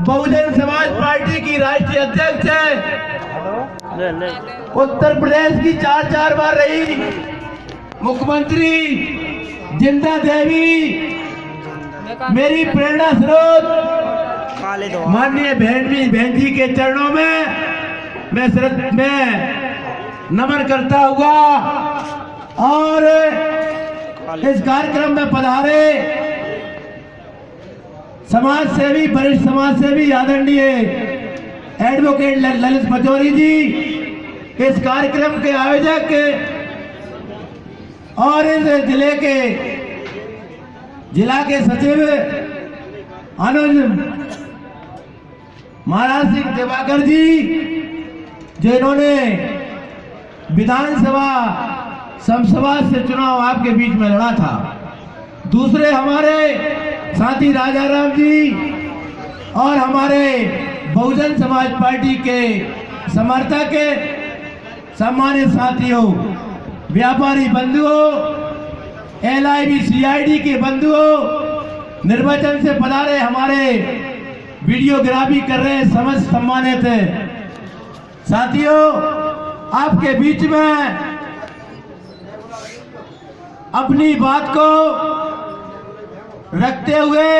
Bahujan Samaj party की राष्ट्रीय अध्यक्ष है। उत्तर प्रदेश की 4 बार रही मुख्यमंत्री, जिंदा देवी, मेरी प्रेरणा स्रोत माननीय बहन जी के चरणों में मैं नमन करता हुआ और इस कार्यक्रम में पधारे समाज सेवी, वरिष्ठ समाज सेवी आदरणीय एडवोकेट ललित पचौरी जी, इस कार्यक्रम के आयोजक और इस जिला के सचिव अनुज महाराज सिंह दिवाकर जी, जिन्होंने विधानसभा समसभा से चुनाव आपके बीच में लड़ा था। दूसरे हमारे साथी राजाराम जी और हमारे बहुजन समाज पार्टी के समर्थक, सम्मानित साथियों, व्यापारी बंधुओं, LIV CID के बंधुओं, निर्वाचन से पधारे हमारे वीडियोग्राफी कर रहे समस्त सम्मानित साथियों, आपके बीच में अपनी बात को रखते हुए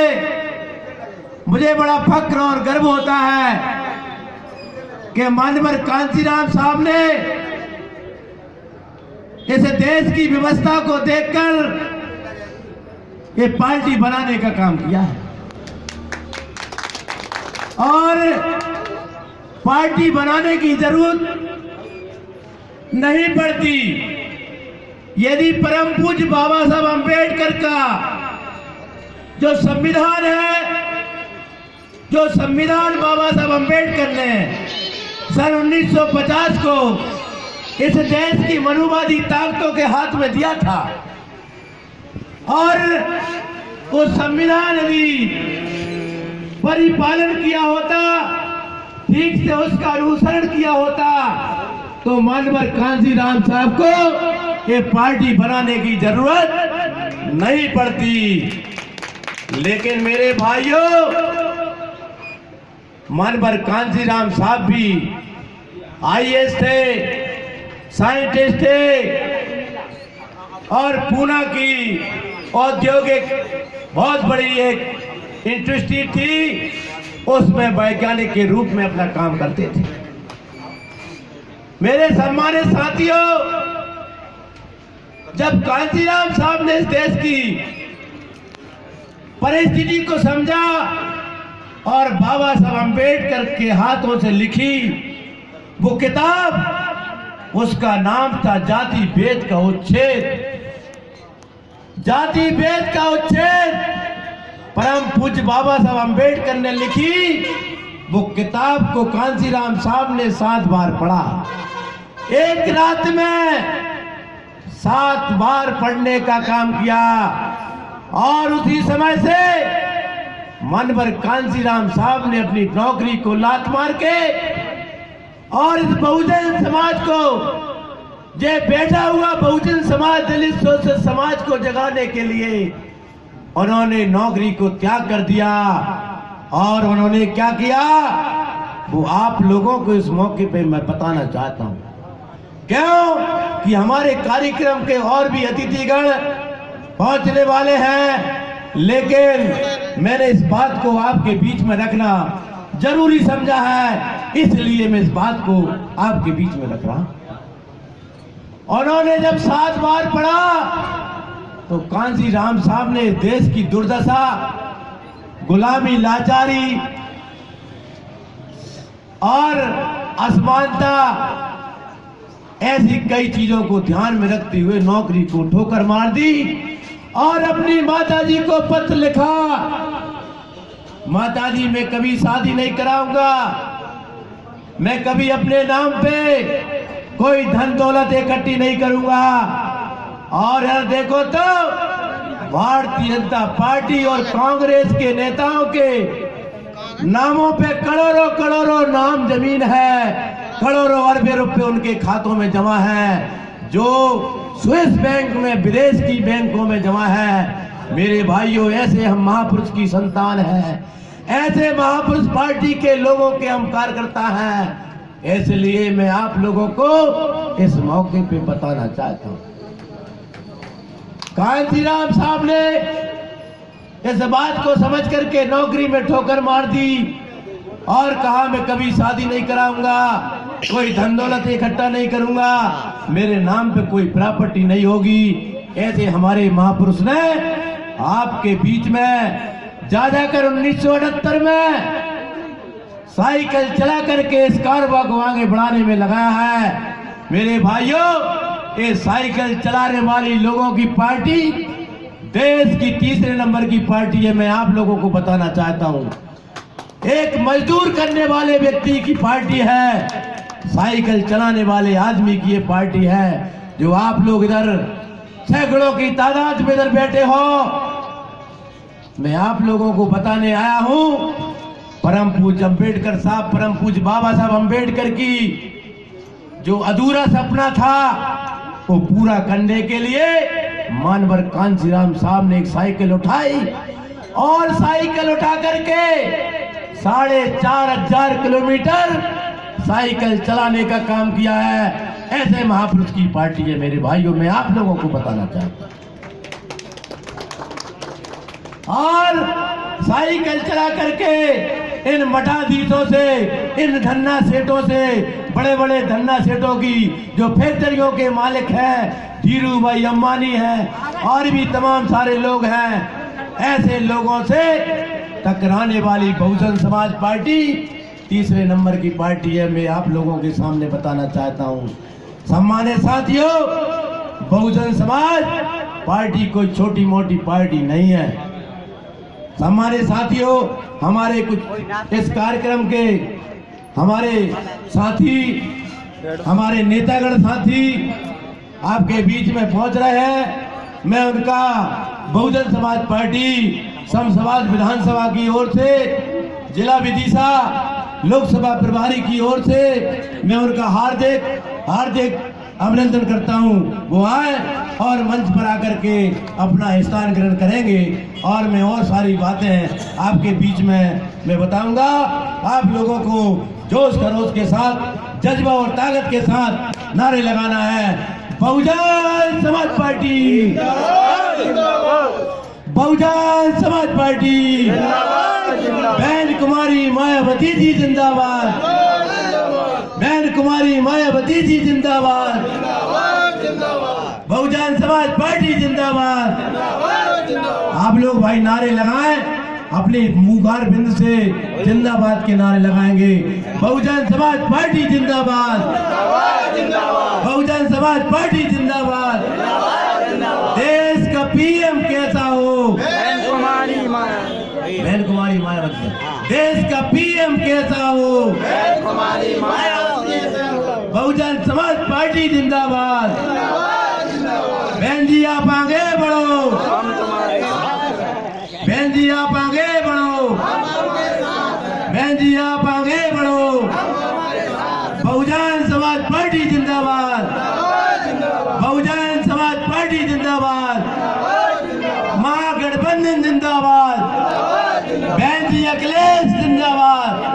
मुझे बड़ा फक्र और गर्व होता है कि मानवर कांसीराम साहब ने इस देश की व्यवस्था को देखकर ये पार्टी बनाने का काम किया है और पार्टी बनाने की जरूरत नहीं पड़ती यदि परम पूज्य बाबा साहब अंबेडकर का जो संविधान है, जो संविधान बाबा साहब अंबेडकर ने सन 1950 को इस देश की मनुवादी ताकतों के हाथ में दिया था और वो संविधान यदि परिपालन किया होता, ठीक से उसका अनुसरण किया होता, तो मानवर कांसीराम साहब को ये पार्टी बनाने की जरूरत नहीं पड़ती। लेकिन मेरे भाइयों, मानवर कांसीराम साहब भी IAS थे, साइंटिस्ट थे और पूना की औद्योगिक बहुत बड़ी एक इंडस्ट्री थी, उसमें वैज्ञानिक के रूप में अपना काम करते थे। मेरे सम्मानित साथियों, जब कांसीराम साहब ने इस देश की परिस्थिति को समझा और बाबा साहब अंबेडकर के हाथों से लिखी वो किताब, उसका नाम था जाति भेद का उच्छेद। जाति भेद का उच्छेद परम पूज्य बाबा साहब अंबेडकर ने लिखी। वो किताब को कांसीराम साहब ने 7 बार पढ़ा, एक रात में 7 बार पढ़ने का काम किया और उसी समय से मानवर कांसीराम साहब ने अपनी नौकरी को लात मार के और इस बहुजन समाज को, जो बैठा हुआ बहुजन समाज, दलित शोषित समाज को जगाने के लिए उन्होंने नौकरी को त्याग कर दिया। और उन्होंने क्या किया वो आप लोगों को इस मौके पे मैं बताना चाहता हूं। क्यों कि हमारे कार्यक्रम के और भी अतिथिगण पहुंचने वाले हैं, लेकिन मैंने इस बात को आपके बीच में रखना जरूरी समझा है, इसलिए मैं इस बात को आपके बीच में रख रहा हूं। उन्होंने जब 7 बार पढ़ा तो कांसीराम साहब ने देश की दुर्दशा, गुलामी, लाचारी और असमानता, ऐसी कई चीजों को ध्यान में रखते हुए नौकरी को ठोकर मार दी और अपनी माताजी को पत्र लिखा, माताजी मैं कभी शादी नहीं कराऊंगा, मैं कभी अपने नाम पे कोई धन दौलत इकट्ठी नहीं करूंगा। और यार देखो तो भारतीय जनता पार्टी और कांग्रेस के नेताओं के नामों पे करोड़ों करोड़ों नाम जमीन है, करोड़ों अरबे रुपए उनके खातों में जमा है, जो स्विस बैंक में, विदेश की बैंकों में जमा है। मेरे भाइयों, ऐसे हम महापुरुष की संतान हैं, ऐसे महापुरुष पार्टी के लोगों के हम कार्यकर्ता हैं। इसलिए मैं आप लोगों को इस मौके पे बताना चाहता हूं, कांचीराम साहब ने इस बात को समझ करके नौकरी में ठोकर मार दी और कहा मैं कभी शादी नहीं कराऊंगा, कोई धन दौलत इकट्ठा नहीं करूंगा, मेरे नाम पे कोई प्रॉपर्टी नहीं होगी। ऐसे हमारे महापुरुष ने आपके बीच में जाकर 1978 में साइकिल चला करके इस कारोबार को आगे बढ़ाने में लगाया है। मेरे भाइयों, ये साइकिल चलाने वाली लोगों की पार्टी देश की तीसरे नंबर की पार्टी है। मैं आप लोगों को बताना चाहता हूं, एक मजदूर करने वाले व्यक्ति की पार्टी है, साइकिल चलाने वाले आदमी की ये पार्टी है। जो आप लोग इधर सैकड़ों की तादाद में इधर बैठे हो, मैं आप लोगों को बताने आया हूं, परम पूज्य अम्बेडकर साहब, परम पूज्य बाबा साहब अम्बेडकर की जो अधूरा सपना था वो पूरा करने के लिए मानवर कांचीराम साहब ने एक साइकिल उठाई और साइकिल उठा करके 4,500 किलोमीटर साइकिल चलाने का काम किया है। ऐसे महापुरुष की पार्टी है मेरे भाइयों, मैं आप लोगों को बताना चाहता हूं। और साइकिल चला करके इन मठाधीशों से, इन धन्ना सेठों से, बड़े बड़े धन्ना सेठों की जो फैक्ट्रियों के मालिक हैं, धीरू भाई अंबानी हैं और भी तमाम सारे लोग हैं, ऐसे लोगों से टकराने वाली बहुजन समाज पार्टी तीसरे नंबर की पार्टी है। मैं आप लोगों के सामने बताना चाहता हूं, सम्मानित साथियों, बहुजन समाज पार्टी कोई छोटी मोटी पार्टी नहीं है। हमारे साथियों, हमारे कुछ इस कार्यक्रम के हमारे साथी, हमारे नेतागण साथी आपके बीच में पहुंच रहे हैं। मैं उनका बहुजन समाज पार्टी समसमाज विधानसभा की ओर से, जिला विदिशा लोकसभा प्रभारी की ओर से मैं उनका हार्दिक अभिनंदन करता हूं। वो आए और मंच पर आकर के अपना स्थान ग्रहण करेंगे और मैं और सारी बातें आपके बीच में मैं बताऊंगा। आप लोगों को जोश खरोश के साथ, जज्बा और ताकत के साथ नारे लगाना है, बहुजन समाज पार्टी, बहुजन समाज पार्टी, बहन कुमारी मायावती जी जिंदाबाद, बहन कुमारी मायावती जी जिंदाबाद, बहुजन समाज पार्टी जिंदाबाद। आप लोग भाई नारे लगाएं, अपने मुखार बिंद से जिंदाबाद के नारे लगाएंगे। बहुजन समाज पार्टी जिंदाबाद, बहुजन समाज पार्टी जिंदाबाद। देश का पीएम कैसा हो? बहन कुमारी मायावती। देश का पीएम कैसा हो? बहुजन समाज पार्टी जिंदाबाद। बहन जी आप आगे बढ़ो, बहन जी आप आगे बढ़ो, बहन जी आप आगे बढ़ो। बहुजन समाज पार्टी जिंदाबाद, बहुजन समाज पार्टी जिंदाबाद, महागठबंधन जिंदाबाद, बहन जी अखिलेश जिंदाबाद।